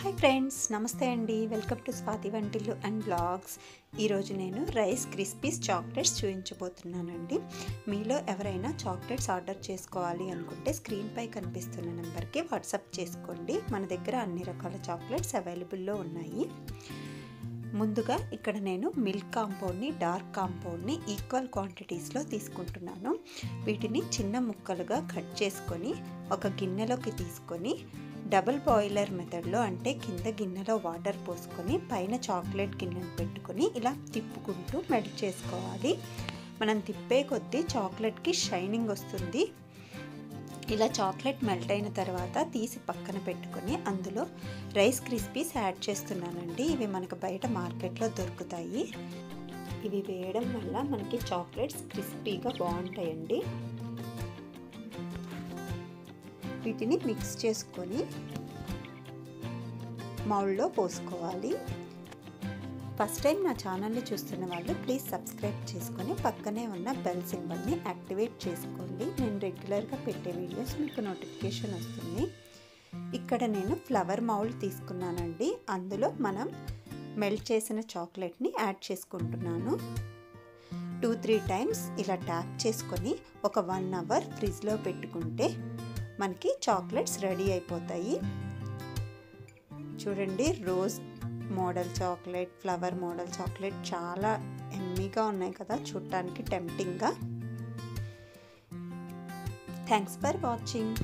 Hi friends, నమస్తే అండి. Welcome to Swathi వంటిల్లు అండ్ బ్లాగ్స్. ఈరోజు నేను రైస్ క్రిస్పీస్ చాక్లెట్స్ చూపించబోతున్నానండి. మీలో ఎవరైనా చాక్లెట్స్ ఆర్డర్ చేసుకోవాలి అనుకుంటే స్క్రీన్పై కనిపిస్తున్న నెంబర్కి వాట్సాప్ చేసుకోండి. మన దగ్గర అన్ని రకాల చాక్లెట్స్ అవైలబుల్లో ఉన్నాయి. ముందుగా ఇక్కడ నేను మిల్క్ కాంపౌండ్ని, డార్క్ కాంపౌండ్ని ఈక్వల్ క్వాంటిటీస్లో తీసుకుంటున్నాను. వీటిని చిన్న ముక్కలుగా కట్ చేసుకొని ఒక గిన్నెలోకి తీసుకొని డబుల్ బాయిలర్ మెథడ్లో, అంటే కింద గిన్నెలో వాటర్ పోసుకొని పైన చాక్లెట్ గిన్నెను పెట్టుకొని ఇలా తిప్పుకుంటూ మెల్ట్ చేసుకోవాలి. మనం తిప్పే కొద్దీ చాక్లెట్కి షైనింగ్ వస్తుంది. ఇలా చాక్లెట్ మెల్ట్ అయిన తర్వాత తీసి పక్కన పెట్టుకొని అందులో రైస్ క్రిస్పీస్ యాడ్ చేస్తున్నానండి. ఇవి మనకు బయట మార్కెట్లో దొరుకుతాయి. ఇవి వేయడం వల్ల మనకి చాక్లెట్స్ క్రిస్పీగా బాగుంటాయండి. వీటిని మిక్స్ చేసుకొని మౌల్డ్లో పోసుకోవాలి. ఫస్ట్ టైం నా ఛానల్ని చూస్తున్న వాళ్ళు ప్లీజ్ సబ్స్క్రైబ్ చేసుకొని పక్కనే ఉన్న బెల్ సింబల్ని యాక్టివేట్ చేసుకోండి. నేను రెగ్యులర్గా పెట్టే వీడియోస్ మీకు నోటిఫికేషన్ వస్తుంది. ఇక్కడ నేను ఫ్లవర్ మౌల్డ్ తీసుకున్నానండి. అందులో మనం మెల్ట్ చేసిన చాక్లెట్ని యాడ్ చేసుకుంటున్నాను. 2-3 టైమ్స్ ఇలా ట్యాప్ చేసుకొని ఒక 1 అవర్ ఫ్రిడ్జ్లో పెట్టుకుంటే మనకి చాక్లెట్స్ రెడీ అయిపోతాయి. చూడండి, rose model chocolate, flower model chocolate చాలా ఎమ్మీగా ఉన్నాయి కదా, చూడటానికి టెంప్టింగ్గా. Thanks for watching.